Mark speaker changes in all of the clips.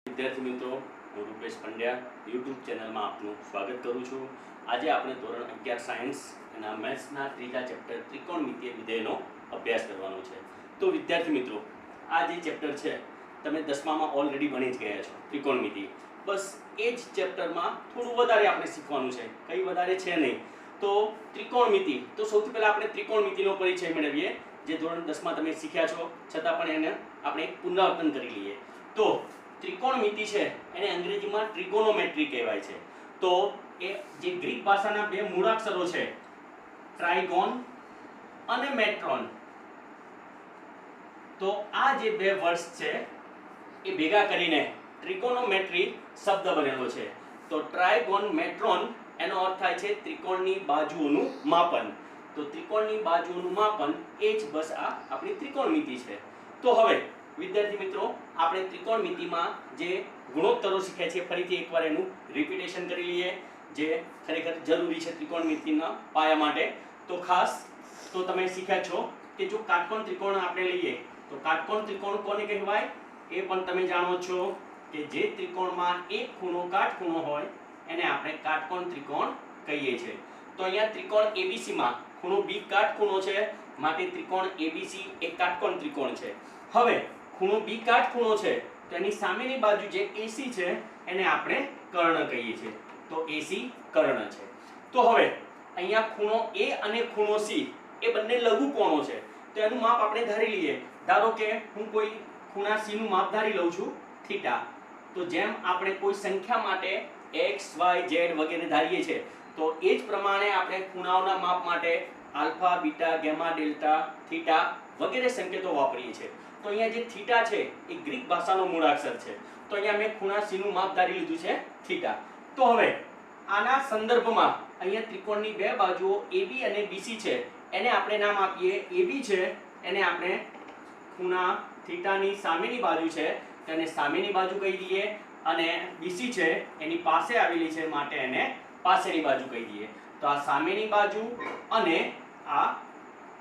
Speaker 1: વિદ્યાર્થી મિત્રો, હું રૂપેશ પંડ્યા યુટ્યુબ ચેનલમાં આપનું સ્વાગત કરું છું. આજે આપણે ધોરણ 11 સાયન્સ એના મેથ્સના ત્રીજા ચેપ્ટર ત્રિકોણમિતીય વિધેયનો અભ્યાસ કરવાનો છે. તો વિદ્યાર્થી મિત્રો, આ જે ચેપ્ટર છે તમે 10મામાં ઓલરેડી ભણી જ ગયા છો, ત્રિકોણમિતિ. બસ એ જ ચેપ્ટરમાં થોડું વધારે આપણે શીખવાનું છે, કંઈ વધારે છે નહીં. તો ત્રિકોણમિતિ, તો સૌથી પહેલાં આપણે ત્રિકોણમિતિનો પરિચય મેળવીએ, જે ધોરણ 10માં તમે શીખ્યા છો, છતાં પણ એને આપણે એક પુનરાવર્તન કરી લઈએ. તો ત્રિકોણમિતિ છે એને અંગ્રેજીમાં ટ્રિગોનોમેટ્રી કહેવાય છે. તો એ જે ગ્રીક ભાષાના બે મૂળાક્ષરો છે, ટ્રાઇગોન અને મેટ્રોન, તો આ જે બે વર્ડ્સ છે એ ભેગા કરીને ટ્રિગોનોમેટ્રી શબ્દ બનેલો છે. તો ટ્રાઇગોન મેટ્રોન એનો અર્થ થાય છે ત્રિકોણની બાજુઓનું માપન. તો ત્રિકોણની બાજુઓનું માપન એ જ બસ આ આપણી ત્રિકોણમિતિ છે. તો હવે વિદ્યાર્થી મિત્રો, આપણે ત્રિકોણમિતિમાં જે ગુણોત્તરો શીખ્યા છે ફરીથી એકવાર એનું રિપીટેશન કરી લઈએ, જે ખરેખર જરૂરી છે ત્રિકોણમિતિના પાયા માટે. તો ખાસ તો તમે શીખ્યા છો કે જો કાટકોણ ત્રિકોણ આપણે લઈએ તો કાટકોણ ત્રિકોણ કોને કહેવાય એ પણ તમે જાણો છો કે જે ત્રિકોણમાં એક ખૂણો કાટખૂણો હોય એને આપણે કાટકોણ ત્રિકોણ કહીએ છીએ. તો અહીંયા ત્રિકોણ ABC માં ખૂણો B કાટખૂણો છે, માટે ત્રિકોણ ABC એક કાટકોણ ત્રિકોણ છે. હવે ખૂણો B કાટખૂણો છે તો એની સામેની બાજુ જે AC છે એને આપણે કર્ણ કહીએ છીએ. તો AC કર્ણ છે. તો હવે અહીંયા ખૂણો A અને ખૂણો C એ બંને લઘુકોણો છે, તો એનું માપ આપણે ધારી લઈએ. ધારો કે હું કોઈ ખૂણા C નું માપ ધારી લઉં છું થીટા. તો જેમ આપણે કોઈ સંખ્યા માટે x, y, z વગેરે ધારીએ છીએ, તો એ જ પ્રમાણે આપણે ખૂણાઓના માપ માટે alpha, beta, gamma, delta, theta વગેરે સંકેતો વાપરીએ છીએ. તો અહીંયા જે થીટા છે એ ગ્રીક ભાષાનો મૂળાક્ષર છે. તો અહીંયા મેં ખૂણા C નું માપ ધારી લીધું છે થીટા. તો હવે આના સંદર્ભમાં અહીંયા ત્રિકોણની બે બાજુઓ AB અને BC છે, એને આપણે નામ આપીએ AB છે એને આપણે ખૂણા થીટાની સામેની બાજુ છે તેને સામેની બાજુ કહી દઈએ, અને BC છે એની પાસે આવેલી છે માટે એને પાસેની બાજુ કહી દઈએ. તો આ સામેની બાજુ અને આ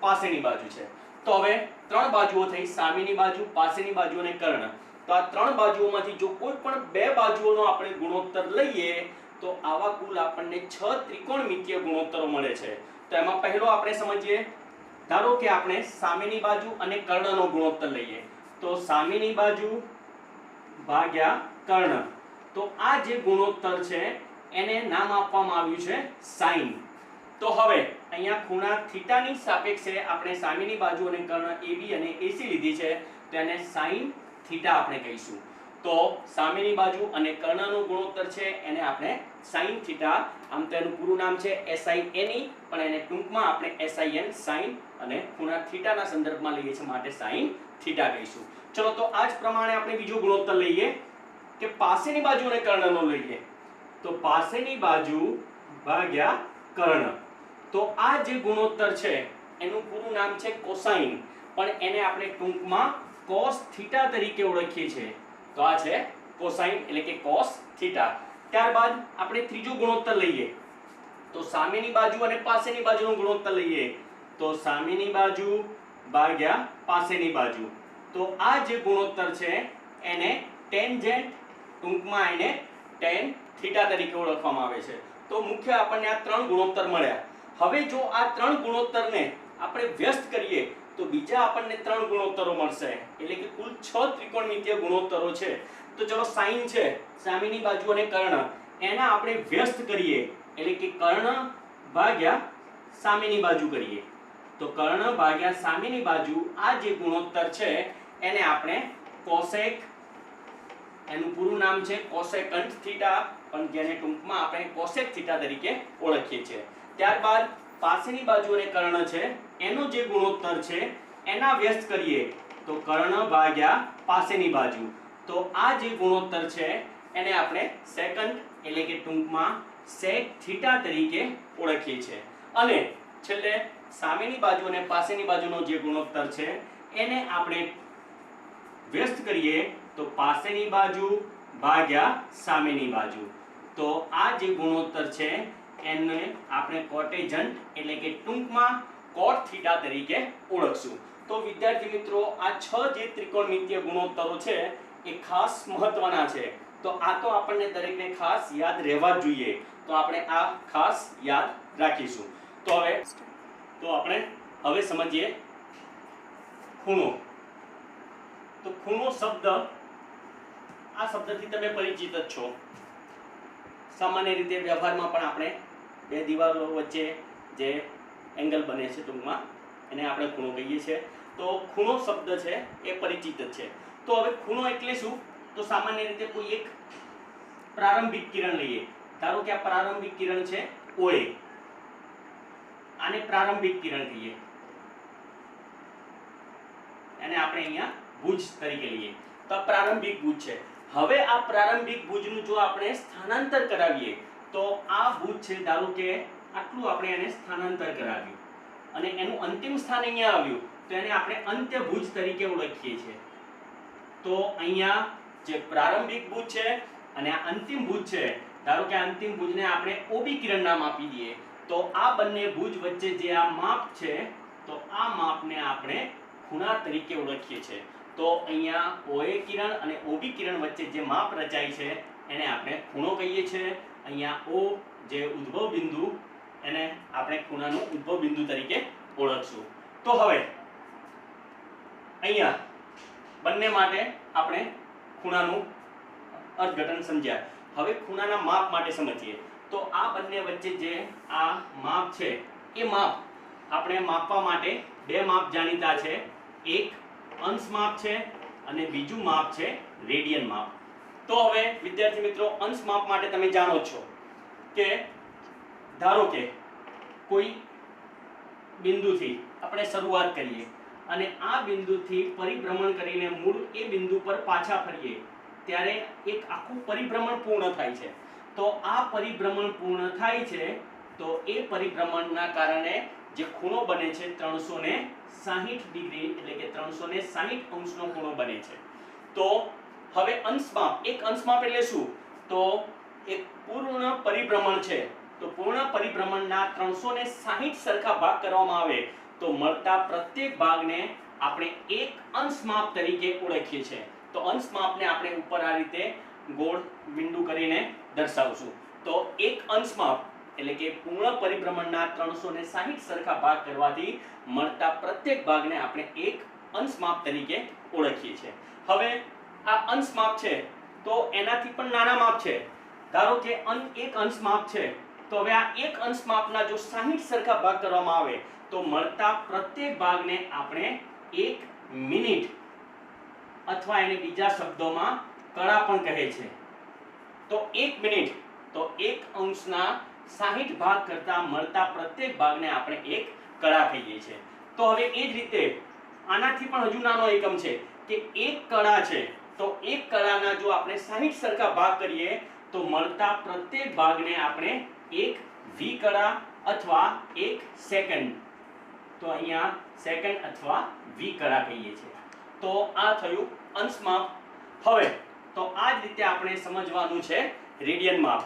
Speaker 1: પાસેની બાજુ છે. તો હવે ત્રણ બાજુઓ થઈ, સામેની બાજુ, પાસેની બાજુ અને કર્ણ. તો આ ત્રણ બાજુઓમાંથી જો કોઈ પણ બે બાજુઓનો આપણે ગુણોત્તર લઈએ તો આવા કુલ આપણને 6 ત્રિકોણમિતીય ગુણોત્તરો મળે છે. તો એમાં પહેલો આપણે સમજીએ. ધારો કે આપણે સામેની બાજુ અને કર્ણનો ગુણોત્તર લઈએ, તો સામેની બાજુ ભાગ્યા કર્ણ. તો આ જે ગુણોત્તર છે એને નામ આપવામાં આવ્યું છે સાઇન. તો હવે અહીંયા ખૂણા થીટાની સાપેક્ષે આપણે સામેની બાજુ અને કર્ણ AB અને AC લીધી છે, તો એને સાઇન થીટા આપણે કહીશું. તો સામેની બાજુ અને કર્ણનો ગુણોત્તર છે એને આપણે સાઇન થીટા, આમ તો એનું પૂરું નામ છે SINE, પણ એને ટૂંકમાં આપણે SIN સાઇન અને ખૂણા થીટાના સંદર્ભમાં લઈએ છીએ માટે સાઇન થીટા કહીશું. ચલો તો આ જ પ્રમાણે આપણે બીજો ગુણોત્તર લઈએ કે પાસેની બાજુ અને કર્ણનો લઈએ. તો પાસેની બાજુ ભાગ્યા કર્ણ. તો આ જે ગુણોત્તર છે એનું પૂરું નામ છે કોસાઇન, પણ એને આપણે ટૂંકમાં cos થીટા તરીકે ઓળખીએ છીએ. તો આ છે કોસાઇન એટલે કે cos થીટા. ત્યારબાદ આપણે ત્રીજો ગુણોત્તર લઈએ, તો સામેની બાજુ અને પાસેની બાજુનો ગુણોત્તર લઈએ. તો સામેની બાજુ ભાગ્યા પાસેની બાજુ. તો આ જે ગુણોત્તર છે એને ટેન્જેન્ટ, ટૂંકમાં એને tan થીટા તરીકે ઓળખવામાં આવે છે. તો મુખ્ય આપણને આ ત્રણ ગુણોત્તર મળ્યા. હવે જો આ ત્રણ ગુણોત્તરને આપણે વ્યસ્ત કરીએ તો બીજા આપણને ત્રણ ગુણોત્તરો મળશે, એટલે કે કુલ 6 ત્રિકોણમિતીય ગુણોત્તરો છે. તો ચલો સાઇન છે સામેની બાજુ અને કર્ણ, એના આપણે વ્યસ્ત કરીએ એટલે કે કર્ણ ભાગ્યા સામેની બાજુ કરીએ. તો કર્ણ ભાગ્યા સામેની બાજુ આ જે ગુણોત્તર છે એને આપણે કોસેક, એનું પૂરું નામ છે કોસેકન્ટ થીટા, પણ જેને ટૂંકમાં આપણે કોસેક થીટા તરીકે ઓળખીએ છીએ. ત્યારબાદ પાસેની બાજુ અને કર્ણ છે એનો જે ગુણોત્તર છે એના વ્યસ્ત કરીએ તો કર્ણ ભાગ્યા પાસેની બાજુ. તો આ જે ગુણોત્તર છે એને આપણે સેકન્ટ એટલે કે ટૂંકમાં સેક થીટા તરીકે ઓળખીએ છીએ. અને છેલ્લે સામેની બાજુ અને પાસેની બાજુનો જે ગુણોત્તર છે એને આપણે વ્યસ્ત કરીએ તો પાસેની બાજુ ભાગ્યા સામેની બાજુ. તો આ જે ગુણોત્તર છે એને આપણે કોટેજન્ટ એટલે કે ટૂંકમાં cot થીટા તરીકે ઓળખશું. તો વિદ્યાર્થી મિત્રો, આ 6 જે ત્રિકોણમિતીય ગુણોત્તરો છે એ ખાસ મહત્વના છે, તો આ તો આપણને દરેકને ખાસ યાદ રહેવા જ જોઈએ, તો આપણે આ ખાસ યાદ રાખીશું. તો આપણે હવે સમજીએ ખૂણો. તો ખૂણો શબ્દ, આ શબ્દથી તમે પરિચિત જ છો. સામાન્ય રીતે વ્યવહારમાં પણ આપણે બે દિવાલો વચ્ચે જે એંગલ બને છે ટૂંકમાં એને આપણે ખૂણો કહીએ છીએ. તો ખૂણો શબ્દ છે એ પરિચિત જ છે. તો હવે ખૂણો એટલે શું? તો સામાન્ય રીતે કોઈ એક પ્રારંભિક કિરણ લઈએ. ધારો કે આ પ્રારંભિક કિરણ છે OA, આને પ્રારંભિક કિરણ કહીએ, અને આપણે અહીંયા ભુજ તરીકે લઈએ. તો આ પ્રારંભિક ભુજ છે. હવે આ પ્રારંભિક ભુજનું જો આપણે સ્થાનાંતર કરાવીએ તો આ ભુજ છે, ધારો કે આટલું આપણે એને સ્થાનાંતર કરાવ્યું અને એનું અંતિમ સ્થાન અહીંયા આવ્યું, તો એને આપણે અંત્યભુજ તરીકે ઓળખીએ છીએ. તો અહીંયા જે પ્રારંભિક ભુજ છે અને આ અંતિમ ભુજ છે, ધારો કે અંતિમ ભુજને આપણે OB કિરણ નામ આપી દઈએ, તો આ બંને ભુજ વચ્ચે જે આ માપ છે, તો આ માપને આપણે ખૂણા તરીકે ઓળખીએ છીએ. તો અહીંયા OA કિરણ અને OB કિરણ વચ્ચે જે માપ રચાય છે એને આપણે ખૂણો કહીએ છીએ. અહીંયા O જે ઉદ્ભવ બિંદુ, એને આપણે ખૂણાનું ઉદ્ભવ બિંદુ તરીકે ઓળખશું. તો હવે અહીંયા બંને માટે આપણે ખૂણાનું અર્થઘટન સમજ્યા. હવે ખૂણાના માપ માટે સમજીએ. તો આ બંને વચ્ચે જે આ માપ છે એ માપ આપણે માપવા માટે બે માપ જાણીતા છે. એક અંશ માપ છે અને બીજું માપ છે રેડિયન માપ. તો હવે વિદ્યાર્થી મિત્રો, અંશ માપ માટે તમે જાણો છો કે ધારો કે કોઈ બિંદુથી આપણે શરૂઆત કરીએ અને આ બિંદુથી પરિભ્રમણ કરીને મૂળ એ બિંદુ પર પાછા ફરીએ ત્યારે એક આખું પરિભ્રમણ પૂર્ણ થાય છે. તો આ પરિભ્રમણ પૂર્ણ થાય છે, તો એ પરિભ્રમણના કારણે જે ખૂણો બને છે 360 ડિગ્રી, એટલે કે 360 અંશનો ખૂણો બને છે. તો હવે અંશમાપ, એક અંશમાપ એટલે શું? તો એક પૂર્ણ પરિભ્રમણ છે, તો પૂર્ણ પરિભ્રમણના 360 સરખા ભાગ કરવામાં આવે તો મળતા પ્રત્યેક ભાગને આપણે એક અંશમાપ તરીકે ઓળખીએ છીએ. તો અંશમાપને આપણે ઉપર આ રીતે ગોળ બિંદુ કરીને દર્શાવશું. તો એક અંશમાપ એટલે કે પૂર્ણ પરિભ્રમણના 360 સરખા ભાગ કરવાથી મળતા પ્રત્યેક ભાગને આપણે એક અંશમાપ તરીકે ઓળખીએ છીએ. હવે આ અંશમાપ છે તો એનાથી પણ નાના માપ છે. ધારો કે એક અંશમાપ છે, તો હવે આ એક અંશમાપના જો 60 સરખા ભાગ કરવામાં આવે તો મળતા પ્રત્યેક ભાગને આપણે 1 મિનિટ અથવા એને બીજા શબ્દોમાં કળા પણ કહે છે. તો 1 મિનિટ, તો 1 અંશના 60 ભાગ કરતા મળતા પ્રત્યેક ભાગને આપણે એક કળા કહીએ છીએ. તો હવે એ જ રીતે આનાથી પણ હજુ નાનો એકમ છે કે એક કળા છે, તો એક કળાના જો આપણે 60 સરખા ભાગ કરીએ તો મળતા પ્રત્યેક ભાગને આપણે એક વી કળા અથવા એક સેકન્ડ, તો અહીંયા સેકન્ડ અથવા વી કળા કહીએ છીએ. તો આ થયું અંશમાપ. હવે તો આ જ રીતે આપણે સમજવાનું છે રેડિયન માપ.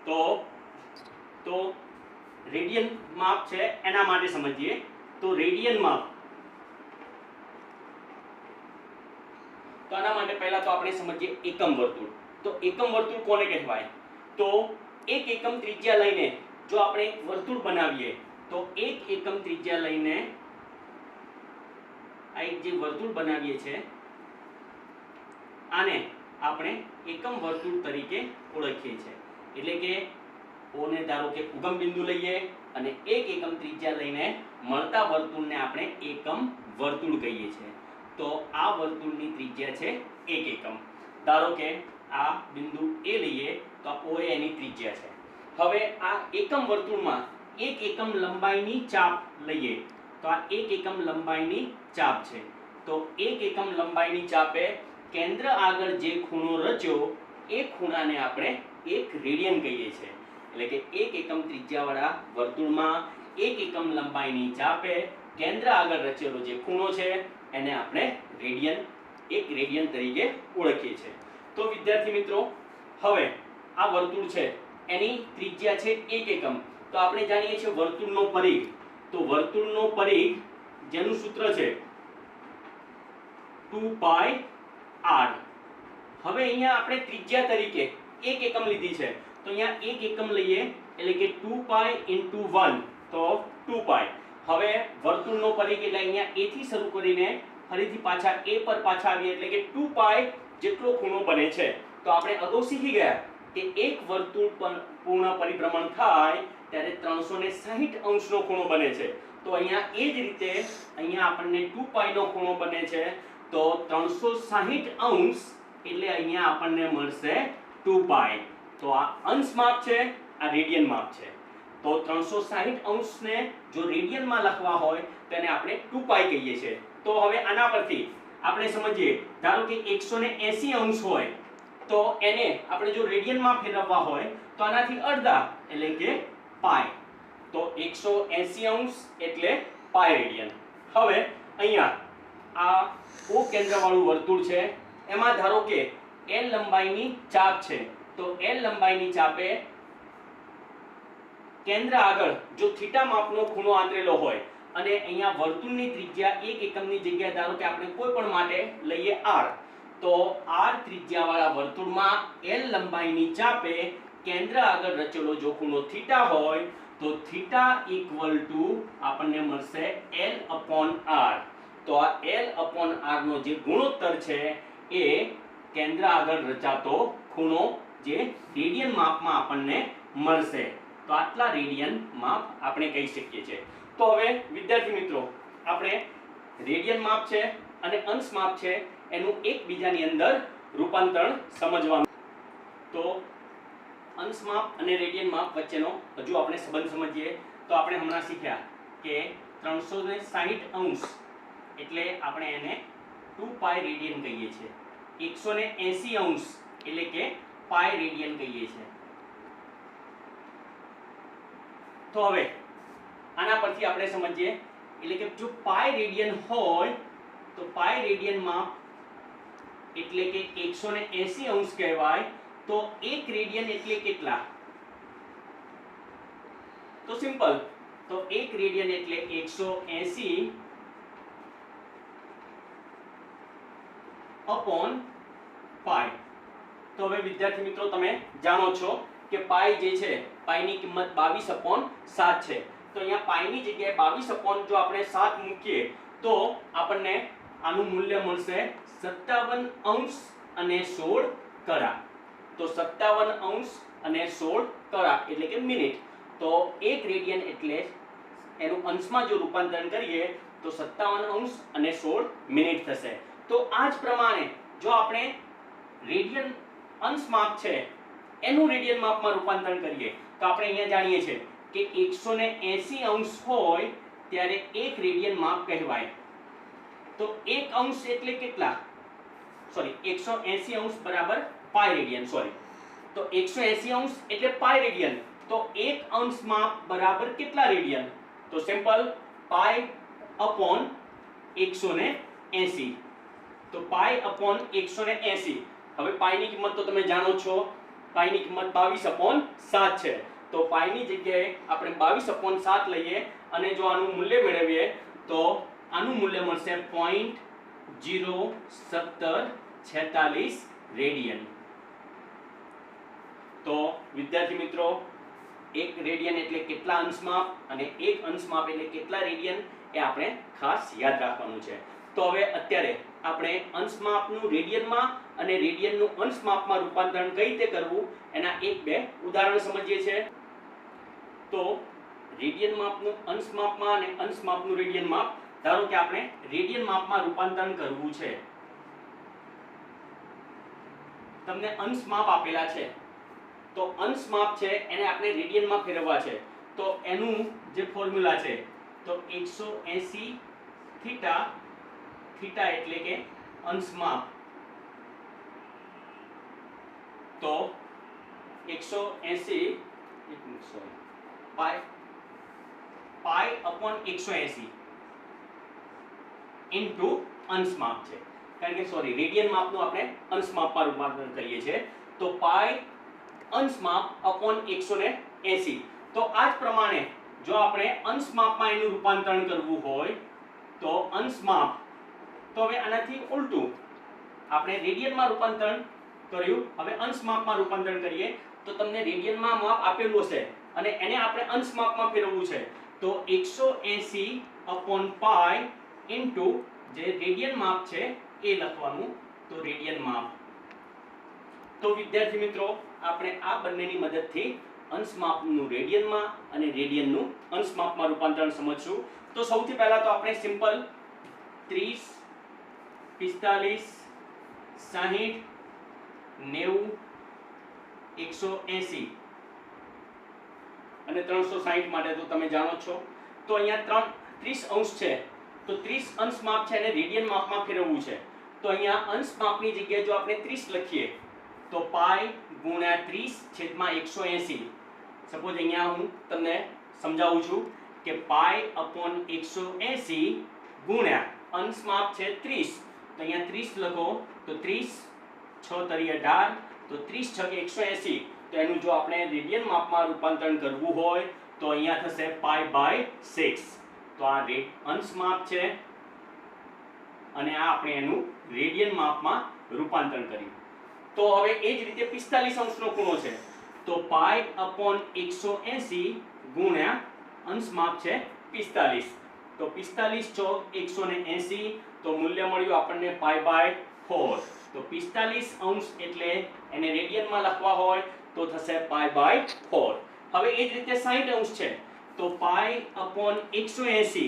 Speaker 1: તો રેડિયન માપ છે એના માટે સમજીએ. તો રેડિયન માપ, તો આના માટે પહેલા તો આપણે સમજીએ એકમ વર્તુળ. તો એકમ વર્તુળ કોને કહેવાય? તો એક એકમ ત્રિજ્યા લઈને જો આપણે વર્તુળ બનાવીએ તો એક એકમ ત્રિજ્યા લઈને આ એક જે વર્તુળ બનાવીએ છીએ આને આપણે એકમ વર્તુળ તરીકે ઓળખીએ છીએ. એટલે કે O ને ધારો કે ઉગમ બિંદુ લઈએ અને એક એકમ ત્રિજ્યા લઈને મળતા વર્તુળને આપણે એકમ વર્તુળ કહીએ છીએ. તો આ વર્તુળની ત્રિજ્યા છે 1 એકમ. ધારો કે આ બિંદુ A લઈએ તો OA એની ત્રિજ્યા છે. હવે આ એકમ વર્તુળમાં 1 એકમ લંબાઈની ચાપ લઈએ તો આ 1 એકમ લંબાઈની ચાપ છે. તો 1 એકમ લંબાઈની ચાપે કેન્દ્ર આગળ જે ખૂણો રચ્યો એ ખૂણાને આપણે 1 રેડિયન કહીએ છીએ. એટલે કે 1 એકમ ત્રિજ્યાવાળા વર્તુળમાં 1 એકમ લંબાઈની ચાપે કેન્દ્ર આગળ રચેલો જે ખૂણો છે એને આપણે રેડિયન, 1 રેડિયન તરીકે ઓળખીએ છીએ. તો વિદ્યાર્થી મિત્રો, હવે આ વર્તુળ છે એની ત્રિજ્યા છે 1 એકમ. તો આપણે જાણીએ છીએ વર્તુળનો પરિઘ. તો વર્તુળનો પરિઘ જેનું સૂત્ર છે 2πr. હવે અહીંયા આપણે ત્રિજ્યા તરીકે 1 એકમ લીધી છે, તો અહીંયા 1 એકમ લઈએ એટલે કે 2 પાઈ * 1 તો 2 પાઈ. હવે વર્તુળનો પરિઘ એટલે અહીંયા a થી શરૂ કરીને ફરીથી પાછા a પર પાછા આવીએ એટલે કે 2 પાઈ જેટલો ખૂણો બને છે. તો આપણે અગાઉ શીખી ગયા કે એક વર્તુળ પર પૂર્ણ પરિભ્રમણ થાય ત્યારે 360 અંશનો ખૂણો બને છે. તો અહીંયા એ જ રીતે અહીંયા આપણને 2 પાઈ નો ખૂણો બને છે, તો 360 અંશ એટલે અહીંયા આપણને મળશે 2 પાઈ. તો આ અંશ માપ છે, આ રેડિયન માપ છે. તો 360 અંશને જો રેડિયનમાં લખવા હોય તો એને આપણે 2 પાઈ કહીએ છીએ. તો હવે આના પરથી આપણે સમજીએ, ધારો કે 180 અંશ હોય તો એને આપણે જો રેડિયનમાં ફેરવવા હોય તો આનાથી અડધા એટલે કે પાઈ. તો 180 અંશ એટલે પાઈ રેડિયન. હવે અહીંયા આ O કેન્દ્રવાળું વર્તુળ છે, એમાં ધારો કે L લંબાઈની ચાપ છે, તો L લંબાઈની ચાપે કેન્દ્ર આગળ જો થીટા માપનો ખૂણો આંતરેલો હોય અને અહીંયા વર્તુળની ત્રિજ્યા 1 એકમની જગ્યાએ ધારો કે આપણે કોઈ પણ માટે લઈએ r, તો r ત્રિજ્યાવાળા વર્તુળમાં L લંબાઈની ચાપે કેન્દ્ર આગળ રચેલો જો ખૂણો થીટા હોય તો થીટા = આપણને મળશે L/r. તો આ L/r નો જે ગુણોત્તર છે એ કેન્દ્ર આગળ રચાતો ખૂણો જે રેડિયન માપમાં આપણને મળશે. તો આટલા રેડિયન માપ આપણે કહી શકીએ છીએ. તો હવે વિદ્યાર્થી મિત્રો, આપણે રેડિયન માપ છે અને અંશ માપ છે એનું એકબીજાની અંદર રૂપાંતરણ સમજવાનું. તો અંશ માપ અને રેડિયન માપ વચ્ચેનો હજુ આપણે સંબંધ સમજીએ. તો આપણે હમણાં શીખ્યા કે 360 અંશ એટલે આપણે એને 2 પાઈ રેડિયન કહીએ છીએ. 180 અંશ એટલે કે પાઈ રેડિયન કહીએ છીએ. તો હવે આના પરથી આપણે સમજીએ એટલે કે જો પાઈ રેડિયન હોય તો પાઈ રેડિયન માપ એટલે કે 180 અંશ કહેવાય. તો 1 રેડિયન એટલે કેટલા? તો સિમ્પલ, તો 1 રેડિયન એટલે 180 upon પાઈ. તો હવે વિદ્યાર્થી મિત્રો, તમે જાણો છો કે પાઈ જે છે, પાઈની કિંમત 22/7 છે. તો અહીંયા પાઈની જગ્યાએ 22/ જો આપણે 7 મૂકીએ તો આપણને આનું મૂલ્ય મળશે 57 અંશ અને 16 કરા. તો 57 અંશ અને 16 કરા એટલે કે મિનિટ. તો 1 રેડિયન એટલે એનું અંશમાં જો રૂપાંતરણ કરીએ તો 57 અંશ અને 16 મિનિટ થશે. તો આ જ પ્રમાણે જો આપણે રેડિયન અંશ માપ છે એનું રેડિયન માપમાં રૂપાંતરણ કરીએ તો આપણે અહીંયા જાણીએ છીએ કે 180 અંશ હોય ત્યારે 1 રેડિયન માપ કહેવાય. તો 1 અંશ એટલે કેટલા? સોરી, 180 અંશ બરાબર પાઈ રેડિયન. સોરી, તો 180 અંશ એટલે પાઈ રેડિયન. તો 1 અંશ માપ બરાબર કેટલા રેડિયન? તો સિમ્પલ, પાઈ અપોન 180. તો પાઈ અપોન 180. હવે પાઈની કિંમત તો તમે જાણો છો, પાઈની કિંમત 22/7 છે. તો પાઈની જગ્યાએ આપણે 22/7 લઈએ અને જો આનું મૂલ્ય મેળવીએ તો આનું મૂલ્ય મળશે 0.0746 રેડિયન. તો વિદ્યાર્થી મિત્રો, 1 રેડિયન એટલે કેટલા અંશ માપ અને 1 અંશ માપ એટલે કેટલા રેડિયન એ આપણે ખાસ યાદ રાખવાનું છે. તો હવે અત્યારે આપણે અંશ માપનું રેડિયનમાં અને રેડિયનનું અંશ માપમાં રૂપાંતરણ કઈ રીતે કરવું એના 1-2 ઉદાહરણ સમજીએ છીએ. તો રેડિયન માપનું અંશ માપમાં અને અંશ માપનું રેડિયન માપ, ધારો કે આપણે રેડિયન માપમાં રૂપાંતરણ કરવું છે. તમને અંશ માપ આપેલા છે, તો અંશ માપ છે એને આપણે રેડિયનમાં ફેરવવા છે. તો એનું જે ફોર્મ્યુલા છે તો 180 થીટા, થીટા એટલે કે અંશ માપ, તો 180 પાઈ અપોન 180 ઇન્ટુ અંશ માપ છે. કારણ કે સોરી, રેડિયન માપનું આપણે અંશ માપમાં રૂપાંતરણ કરીએ છીએ. તો પાઈ અંશ માપ અપોન 180. તો આ જ પ્રમાણે જો આપણે અંશ માપમાં એનું રૂપાંતરણ કરવું હોય તો અંશ માપ, તો હવે આનાથી ઉલટું આપણે રેડિયનમાં રૂપાંતરણ કર્યું. હવે અંશ માપમાં રૂપાંતરણ કરીએ તો તમને રેડિયનમાં માપ આપેલું હશે અને એને આપણે અંશ માપમાં ફેરવવું છે. તો 180/π ઇન્ટુ જે રેડિયન માપ છે એ લખવાનું. તો રેડિયન માપ. તો વિદ્યાર્થી મિત્રો આપણે આ બંનેની મદદથી અંશ માપનું રેડિયનમાં અને રેડિયનનું અંશ માપમાં રૂપાંતરણ સમજશું. તો સૌથી પહેલા તો આપણે સિમ્પલ 30, 45, 60, 90, 180 અને 360 માટે તો તમે જાણો છો. તો અહીંયા 30 અંશ છે તો 30 અંશ માપ છે એને રેડિયન માપમાં ફેરવવું છે. તો અહીંયા અંશ માપની જગ્યાએ જો આપણે 30 લખીએ તો પાઈ ગુણ્યા 30/180. સપોઝ અહીંયા હું તમને સમજાવું છું કે પાઈ અપોન 180 ગુણ્યા અંશ માપ છે 30. તો અહીંયા 30 લખો તો 30 6 તરી 18 તો 30 છ 180. તો એનું જો આપણે રેડિયન માપમાં રૂપાંતરણ કરવું હોય તો અહીંયા થશે π/6. તો આ અંશ માપ છે અને આ આપણે એનું રેડિયન માપમાં રૂપાંતરણ કર્યું. તો હવે એ જ રીતે 45 અંશનો ખૂણો છે તો π/180 ગુણ્યા અંશ માપ છે 45. તો 45 ચોક 180 તો મૂલ્ય મળ્યું આપણને π/4. તો 45 અંશ એટલે એને રેડિયનમાં લખવા હોય તો થશે π/4. હવે એ જ રીતે 60 અંશ છે તો π/180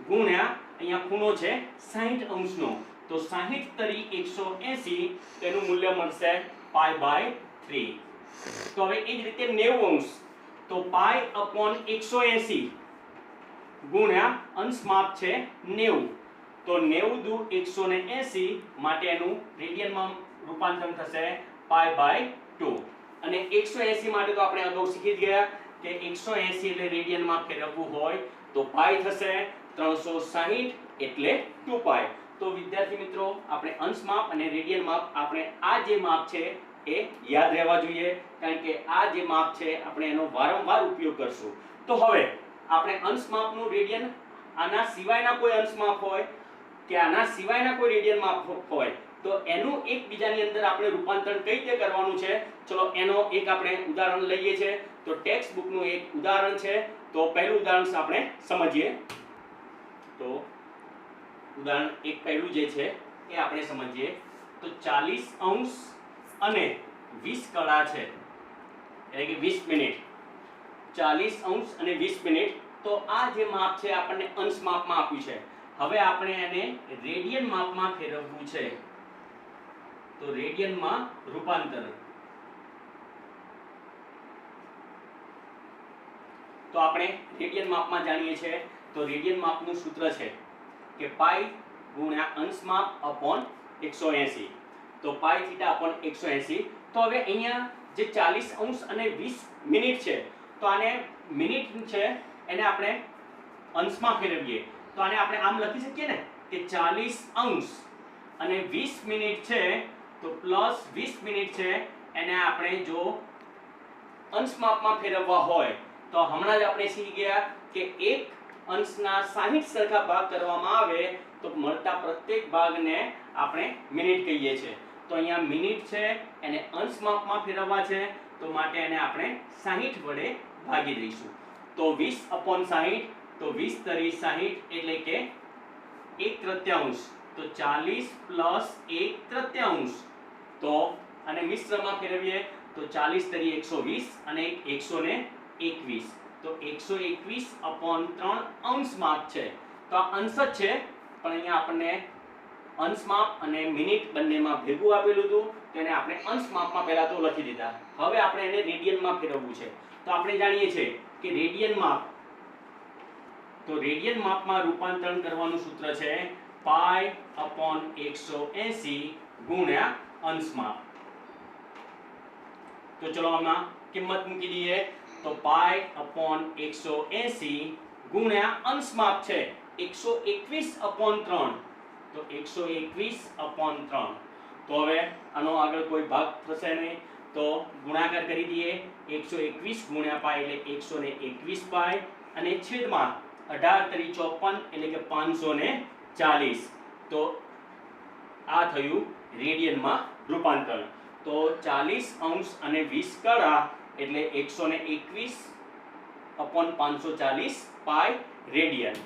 Speaker 1: ગુણ્યા અહીંયા ખૂણો છે 60 અંશનો તો 60 તરી 180 તેનું મૂલ્ય મળશે π/3. તો હવે એ જ રીતે 90 અંશ તો π/180 ગુણ્યા અંશ માપ છે 90 તો 90 દુ 180 માટે એનું રેડિયનમાં રૂપાંતરણ થશે π/2. અને 180 માટે તો આપણે અગાઉ શીખી ગયા કે 180 એટલે રેડિયનમાં ફેરવવું હોય તો પાઈ થશે 360 એટલે 2π. તો વિદ્યાર્થી મિત્રો આપણે અંશ માપ અને રેડિયન માપ આપણે આ જે માપ છે એ યાદ રહેવા જોઈએ કારણ કે આ જે માપ છે આપણે એનો વારંવાર ઉપયોગ કરશું. તો હવે આપણે અંશ માપનું રેડિયન આના સિવાયના કોઈ અંશ માપ હોય કે આના સિવાયના કોઈ રેડિયન માપ હોય તો એનું એકબીજાની અંદર આપણે રૂપાંતરણ કઈ રીતે કરવાનું છે ચલો એનો એક આપણે ઉદાહરણ લઈએ છે. તો ટેક્સ્ટ બુકનું એક ઉદાહરણ છે. તો પહેલું ઉદાહરણ આપણે સમજીએ. તો ઉદાહરણ એક પહેલું જે છે એ આપણે સમજીએ. તો 40 અંશ અને 20 કળા છે એટલે કે 20 મિનિટ. 40 અંશ અને 20 મિનિટ તો આ જે માપ છે આપણને અંશ માપમાં આપ્યું છે. હવે આપણે એને રેડિયન માપમાં ફેરવવું છે તો રેડિયનમાં રૂપાંતરણ. તો આપણે રેડિયન માપમાં જાણીએ છીએ તો રેડિયન માપનું સૂત્ર છે કે પાઈ ગુણ્યા અંશ માપ અપોન 180. તો પાઈ થીટા અપોન 180. તો હવે અહીંયા જે 40 અંશ અને 20 મિનિટ છે તો આને મિનિટ છે એને આપણે અંશમાં ફેરવીએ તો આને આપણે આમ લખી શકીએ ને કે 40 અંશ અને 20 મિનિટ છે તો પ્લસ 20 મિનિટ છે એને આપણે જો અંશ માપમાં ફેરવવા હોય તો હમણાં જ આપણે શીખી ગયા કે એક અંશના 60 સરખા ભાગ કરવામાં આવે તો મળતા પ્રત્યેક ભાગને આપણે મિનિટ કહીએ છીએ. તો અહીંયા મિનિટ છે એને અંશ માપમાં ફેરવવા છે તો માટે એને આપણે 60 વડે ભાગી દઈશું. તો 20/60 તો 20 તરી 60 એટલે કે 1/3. તો 40 પ્લસ 1/3 તો અને મિશ્રમાં ફેરવીએ તો 40 તરી 120 અને 121 તો 121/3 અંશ માપ છે. તો આ અંશ જ છે પણ અહીંયા આપણને અંશ માપ અને મિનિટ બંનેમાં ભેગું આપેલું હતું તેને આપણે અંશ માપમાં પહેલા તો લખી દીધા. હવે આપણે એને રેડિયનમાં ફેરવવું છે. તો આપણે જાણીએ છીએ કે રેડિયન માપ તો રેડિયન માપમાં રૂપાંતરણ કરવાનું સૂત્ર છે π/180 ગુણ્યા અંશ માપ. તો ચલો આમાં કિંમત મૂકી દઈએ તો π/180 ગુણ્યા અંશ માપ છે 121/3 તો 121/3. તો હવે આનો આગળ કોઈ ભાગ થશે નહીં તો ગુણાકાર કરી દઈએ. 121 ગુણ્યા પાઈ એટલે 121 પાઈ અને છેદમાં 18 તરી 54 એટલે કે 540. તો આ થયું રેડિયનમાં રૂપાંતરણ. તો 40° અને 20 કળા એટલે 121/540 પાઈ રેડિયન.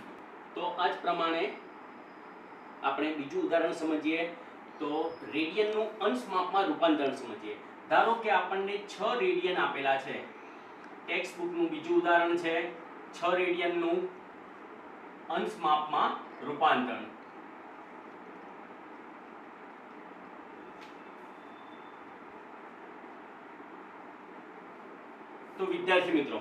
Speaker 1: તો આ જ પ્રમાણે આપણે બીજું ઉદાહરણ સમજીએ. તો રેડિયનનું અંશ માપમાં રૂપાંતરણ સમજીએ. ધારો કે આપણને 6 રેડિયન આપેલા છે. ટેક્સ્ટ બુકનું બીજું ઉદાહરણ છે 6 રેડિયનનું અંશ માપમાં રૂપાંતરણ. તો વિદ્યાર્થી મિત્રો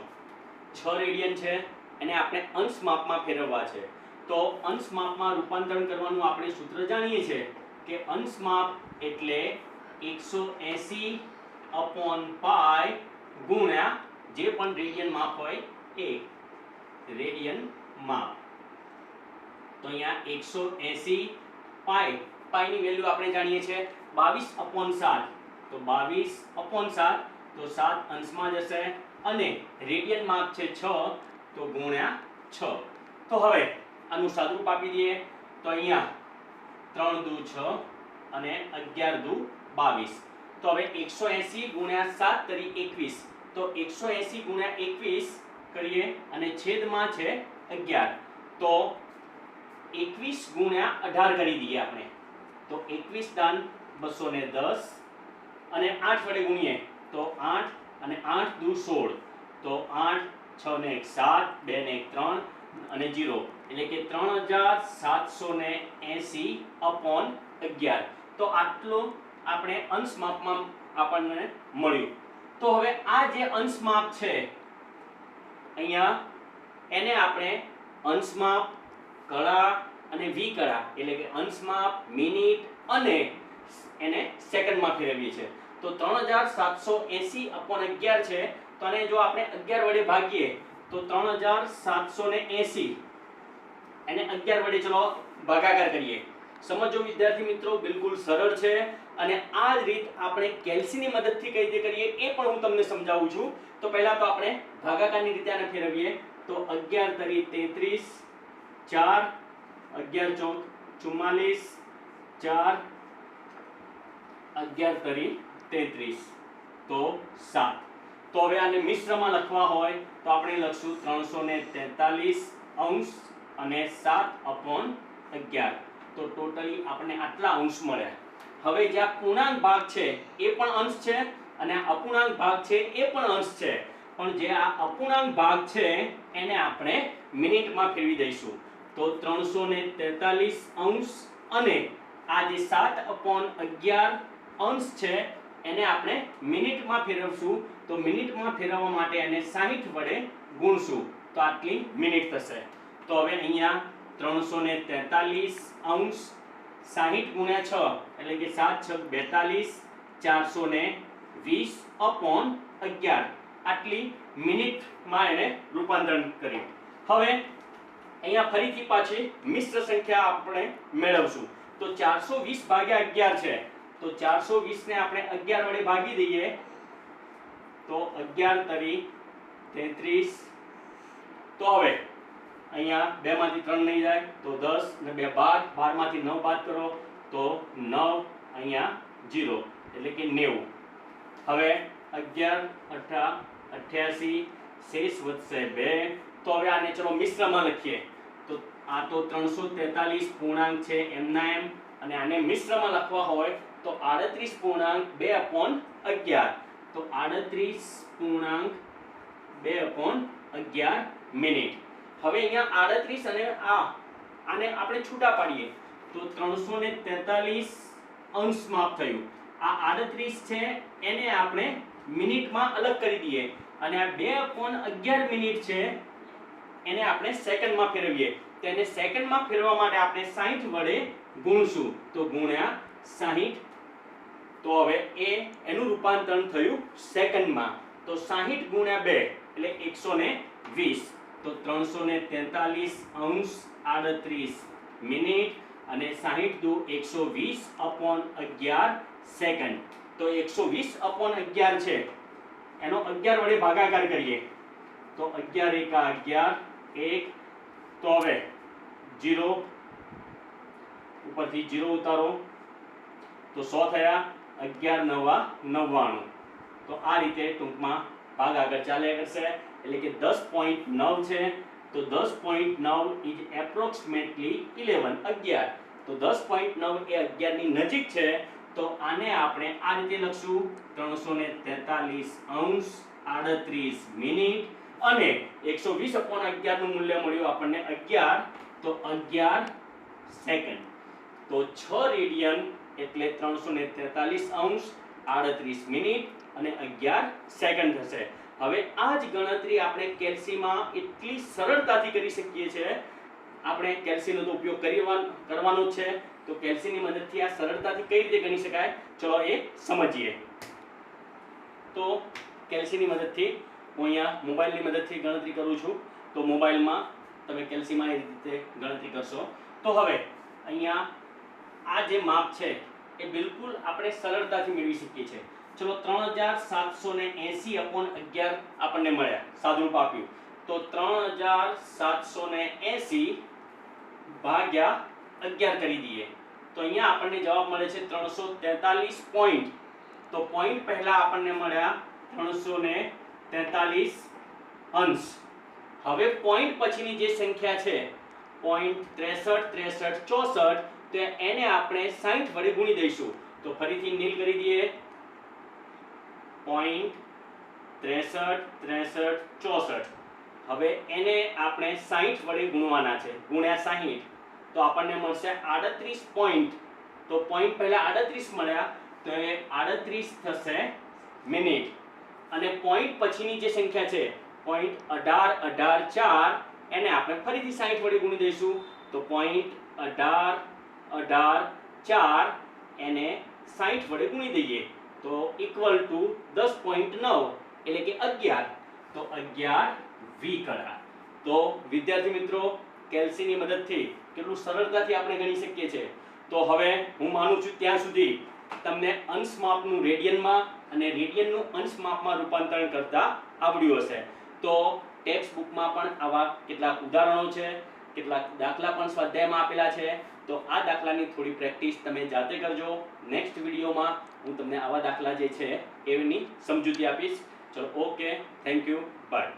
Speaker 1: 6 રેડિયન છે એને આપણે અંશ માપમાં ફેરવવા છે. તો અંશ માપમાં રૂપાંતરણ કરવાનું આપણે સૂત્ર જાણીએ છીએ કે અંશ માપ એટલે 180/પાઈ ગુણ્યા જે પણ રેડિયન માપ હોય એ રેડિયન માપ. તો અહીંયા 180 પાઈની વેલ્યુ આપણે જાણીએ છીએ 22/7. તો 22/7 તો 7 અંશમાં જશે અને રેડિયન માપ છે 6 તો ગુણ્યા 6. તો હવે આનું સાદુરૂપ આપી દઈએ. તો અહીંયા 3 દુ 6 અને 11 દુ 22. તો હવે 180 ગુણ્યા 7 તરી 21. તો 180 ગુણ્યા 21 કરીએ અને છેદમાં છે 11. તો 21 ગુણ્યા 18 કરી દઈએ આપણે. તો 21 દાન 210 અને 8 વડે ગુણીએ તો 8 અને 8 દુ 16. તો 8 6 ને 1 7 2 ને 1 3 અને 0 એટલે કે 3780/11. તો આટલું આપણે અંશ માપમાં આપણને મળ્યું. તો હવે આ જે અંશ માપ છે અહીંયા એને આપણે અંશ માપ કળા અને વિકળા એટલે કે અંશ માપ મિનિટ અને એને સેકન્ડમાં ફેરવીએ છીએ. તો 3780/11 છે. તો આને જો આપણે 11 વડે ભાગીએ તો 3780 એને 11 વડે ચલો ભાગાકાર કરીએ. સમજો વિદ્યાર્થી મિત્રો બિલકુલ સરળ છે અને આ જ રીત આપણે કેલ્સીની મદદથી કઈ રીતે કરીએ એ પણ હું તમને સમજાવું છું. તો પહેલા તો આપણે ભાગાકારની રીતે આને ફેરવીએ. તો 11 તરી 33 4 11 ચોક 44 4 11 તરી 33 તો 7. તો હવે આને મિશ્રમાં લખવા હોય તો આપણે લખશું 343 અને 7/11. તો ટોટલી આપણને આટલા અંશ મળ્યા. હવે જે આ પૂર્ણાંક ભાગ છે એ પણ અંશ છે અને આ અપૂર્ણાંક ભાગ છે એ પણ અંશ છે. પણ જે આ અપૂર્ણાંક ભાગ છે એને આપણે મિનિટમાં ફેરવી દઈશું. તો 343 અને આ જે 7/11 અંશ છે એને આપણે મિનિટમાં ફેરવશું. તો મિનિટમાં ફેરવવા માટે એને 60 વડે ગુણશું તો આટલી મિનિટ થશે. તો હવે અહીંયા 343 60 ગુણ્યા 6 એટલે કે 7 6 42 420/11 આટલી મિનિટમાં એને રૂપાંતરણ કર્યું. હવે અહીંયા ફરીથી પાછી મિશ્ર સંખ્યા આપણે મેળવશું. તો 420/11 છે. તો 420 ને આપણે 11 વડે ભાગી દઈએ તો 11 તરી 33. તો હવે અહીંયા 2 માંથી 3 નહીં જાય તો 10 અને 2 12 12 માંથી 9 બાદ કરો તો 9 અહીંયા 0 એટલે કે 90. હવે 11 18 88 શેષ વધશે 2. તો હવે આને ચલો મિશ્રમાં લખીએ. તો આ તો 343 પૂર્ણાંક છે એમના એમ અને આને મિશ્રમાં લખવા હોય તો 38.2/11. તો 38.2/11 મિનિટ. હવે અહીંયા 38 અને આને આપણે છૂટા પાડીએ તો 343 અંશ માપ થયું. આ 38 છે એને આપણે મિનિટમાં અલગ કરી દઈએ અને આ 2/11 મિનિટ છે એને આપણે સેકન્ડમાં ફેરવીએ. તેને સેકન્ડમાં ફેરવવા માટે આપણે 60 વડે ગુણશું. તો ગુણ્યા 60. તો હવે એનું રૂપાંતરણ થયું સેકન્ડમાં. તો 60 ગુણ્યા 2 એટલે 120. તો 343 મિનિટ અને 60 દુ 120/11 સેકન્ડ. તો 120/11 છે એનો 11 વડે ભાગાકાર કરીએ તો 11 એકા 11 1. તો હવે 0 ઉપરથી 0 ઉતારો તો 100 થયા. 11 નવા 99. તો આ રીતે ટૂંકમાં ભાગ આગળ ચાલ્યા કરશે. એટલે કે 10.9 છે તો 10.9 ઇઝ એપ્રોક્સિમેટલી 11 11. તો 10.9 એ 11 ની નજીક છે. તો આને આપણે આ રીતે લખશું 343°38 મિનિટ અને 120/11 નું મૂલ્ય મળ્યું આપણને 11. તો 11 સેકન્ડ. તો 6 રેડિયન એટલે 343°38 મિનિટ અને 11 સેકન્ડ થશે. હવે આ જ ગણતરી આપણે કેલ્સીમાં એટલી સરળતાથી કરી શકીએ છીએ. આપણે કેલ્સીનો તો ઉપયોગ કરવાનો જ છે. તો કેલ્સીની મદદથી આ સરળતાથી કઈ રીતે ગણી શકાય ચલો એ સમજીએ. તો કેલ્સીની મદદથી હું અહીંયા મોબાઈલની મદદથી ગણતરી કરું છું. તો મોબાઈલમાં તમે કેલ્સીમાં એ રીતે ગણતરી કરશો. તો હવે અહીંયા આ જે માપ છે એ બિલકુલ આપણે સરળતાથી મેળવી શકીએ છીએ. ચલો 3780/11 આપણને મળ્યા, સાદુરૂપ આપ્યું. તો 3780 ભાગ્યા 11 કરી દઈએ તો અહીંયા આપણને જવાબ મળે છે 343 પોઈન્ટ. તો પોઈન્ટ પહેલા આપણને મળ્યા 343 અંશ. હવે પોઈન્ટ પછીની જે સંખ્યા છે પોઈન્ટ 63 63 64 તો એને આપણે 60 વડે ગુણી દઈશું. તો ફરીથી નીલ કરી દઈએ. પોઈન્ટ 63 63 64. હવે એને આપણે 60 વડે ગુણવાના છે. ગુણ્યા 60 તો આપણને મળશે 38 પોઈન્ટ. તો પોઈન્ટ પહેલા 38 મળ્યા તો એ 38 થશે મિનિટ. અને પોઈન્ટ પછીની જે સંખ્યા છે પોઈન્ટ 18 18 4 એને આપણે ફરીથી 60 વડે ગુણી દઈશું. તો પોઈન્ટ 18 18 4 એને 60 વડે ગુણી દઈએ તો ઇક્વલ ટુ 10.9 એટલે કે 11. તો 11 વી કળા. તો વિદ્યાર્થી મિત્રો કેલ્સીની મદદથી કેટલું સરળતાથી આપણે ગણી શકીએ છીએ. તો હવે હું માનું છું ત્યાં સુધી તમને અંશ માપનું રેડિયનમાં અને રેડિયનનું અંશ માપમાં રૂપાંતરણ કરતા આવડ્યું હશે. તો ટેક્સ્ટ બુકમાં પણ આવા કેટલાક ઉદાહરણો છે, કેટલાક દાખલા પણ સ્વાધ્યાયમાં આપેલા છે. તો આ દાખલાની થોડી પ્રેક્ટિસ તમે જાતે કરજો. નેક્સ્ટ વિડીયોમાં હું તમને આવા દાખલા જે છે એની સમજૂતી આપીશ. ચલો ઓકે, થેન્ક યુ, બાય.